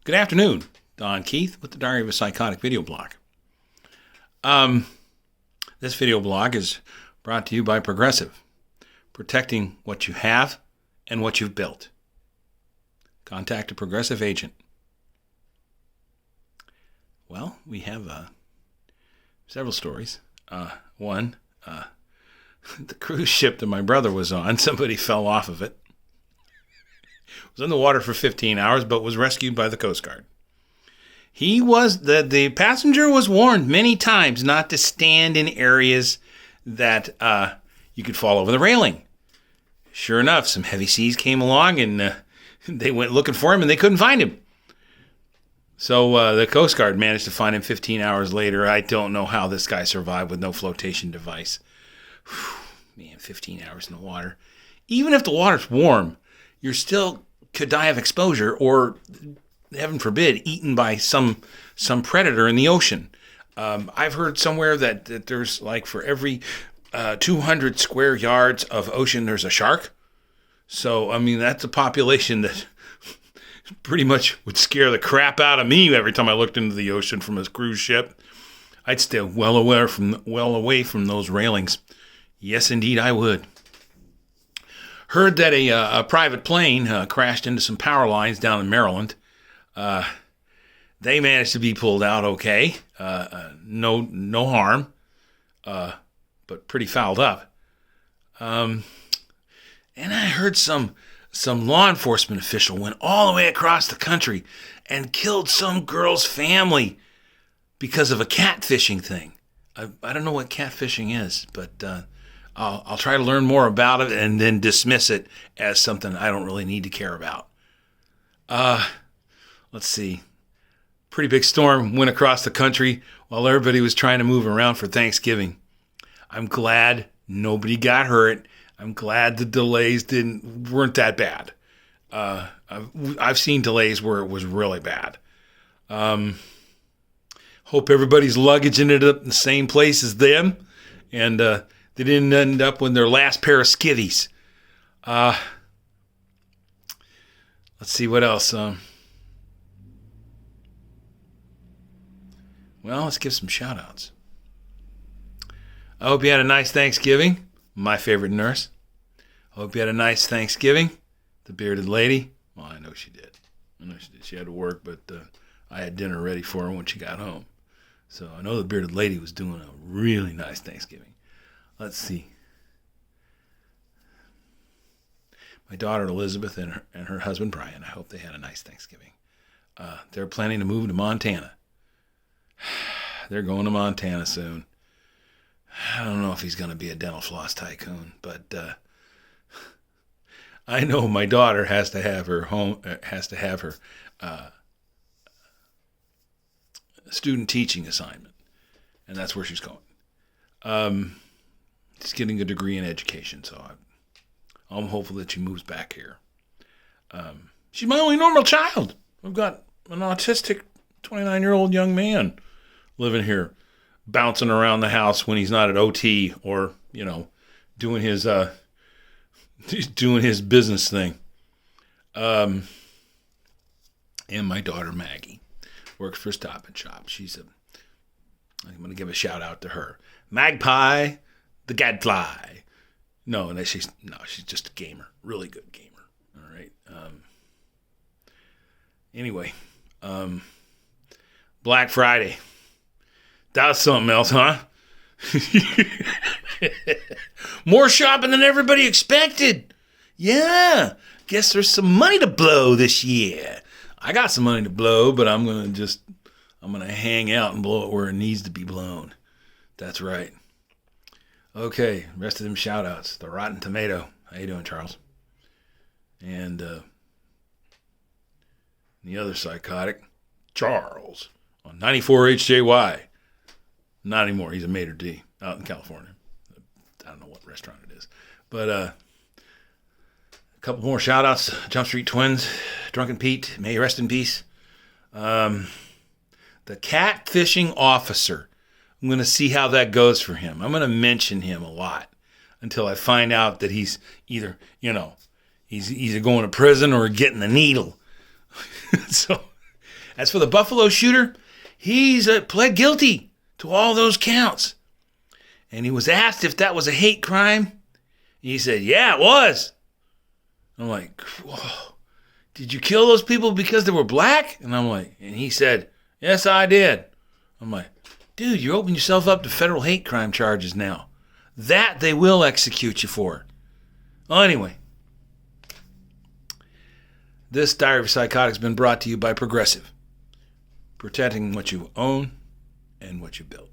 Good afternoon, Don Keith with the Diary of a Psychotic video blog. This video blog is brought to you by Progressive, protecting what you have and what you've built. Contact a Progressive agent. Well, we have several stories. One, the cruise ship that my brother was on, somebody fell off of it. Was in the water for 15 hours, but was rescued by the Coast Guard. The passenger was warned many times not to stand in areas that you could fall over the railing. Sure enough, some heavy seas came along and they went looking for him and they couldn't find him. So the Coast Guard managed to find him 15 hours later. I don't know how this guy survived with no flotation device. Whew, man, 15 hours in the water. Even if the water's warm, you're still could die of exposure or, heaven forbid, eaten by some predator in the ocean. I've heard somewhere that there's like for every 200 square yards of ocean, there's a shark. So, I mean, that's a population that pretty much would scare the crap out of me every time I looked into the ocean from a cruise ship. I'd stay well away from those railings. Yes, indeed, I would. Heard that a private plane crashed into some power lines down in Maryland. They managed to be pulled out okay. No harm, but pretty fouled up. And I heard some law enforcement official went all the way across the country and killed some girl's family because of a catfishing thing. I don't know what catfishing is, but I'll try to learn more about it and then dismiss it as something I don't really need to care about. Let's see. Pretty big storm went across the country while everybody was trying to move around for Thanksgiving. I'm glad nobody got hurt. I'm glad the delays weren't that bad. I've seen delays where it was really bad. Hope everybody's luggage ended up in the same place as them, and they didn't end up with their last pair of skivvies. Let's see what else. Well, let's give some shout-outs. I hope you had a nice Thanksgiving. My favorite nurse. I hope you had a nice Thanksgiving. The bearded lady. Well, I know she did. She had to work, but I had dinner ready for her when she got home. So I know the bearded lady was doing a really nice Thanksgiving. Let's see. My daughter Elizabeth and her husband Brian, I hope they had a nice Thanksgiving. They're planning to move to Montana. They're going to Montana soon. I don't know if he's going to be a dental floss tycoon, but I know my daughter has to have her student teaching assignment, and that's where she's going. She's getting a degree in education, so I'm hopeful that she moves back here. She's my only normal child. I've got an autistic 29-year-old young man living here, bouncing around the house when he's not at OT or, doing his business thing. And my daughter Maggie works for Stop and Shop. I'm going to give a shout out to her. Magpie, the gadfly. She's just a gamer, really good gamer. All right. Anyway, Black Friday. That was something else, huh? More shopping than everybody expected. Yeah. Guess there's some money to blow this year. I got some money to blow, but I'm going to hang out and blow it where it needs to be blown. That's right. Okay, rest of them shout outs. The Rotten Tomato. How you doing, Charles? And the other psychotic, Charles, on 94 HJY. Not anymore. He's a maitre d' out in California. I don't know what restaurant it is. But a couple more shout outs. Jump Street Twins, Drunken Pete, may he rest in peace. The catfishing officer. I'm going to see how that goes for him. I'm going to mention him a lot until I find out that he's either going to prison or getting the needle. So As for the Buffalo shooter, he's pled guilty to all those counts. And he was asked if that was a hate crime. He said, yeah, it was. I'm like, whoa, did you kill those people because they were black? And he said, yes, I did. I'm like, dude, you're opening yourself up to federal hate crime charges now. That they will execute you for. Well, anyway, this Diary of a Psychotic has been brought to you by Progressive, protecting what you own and what you built.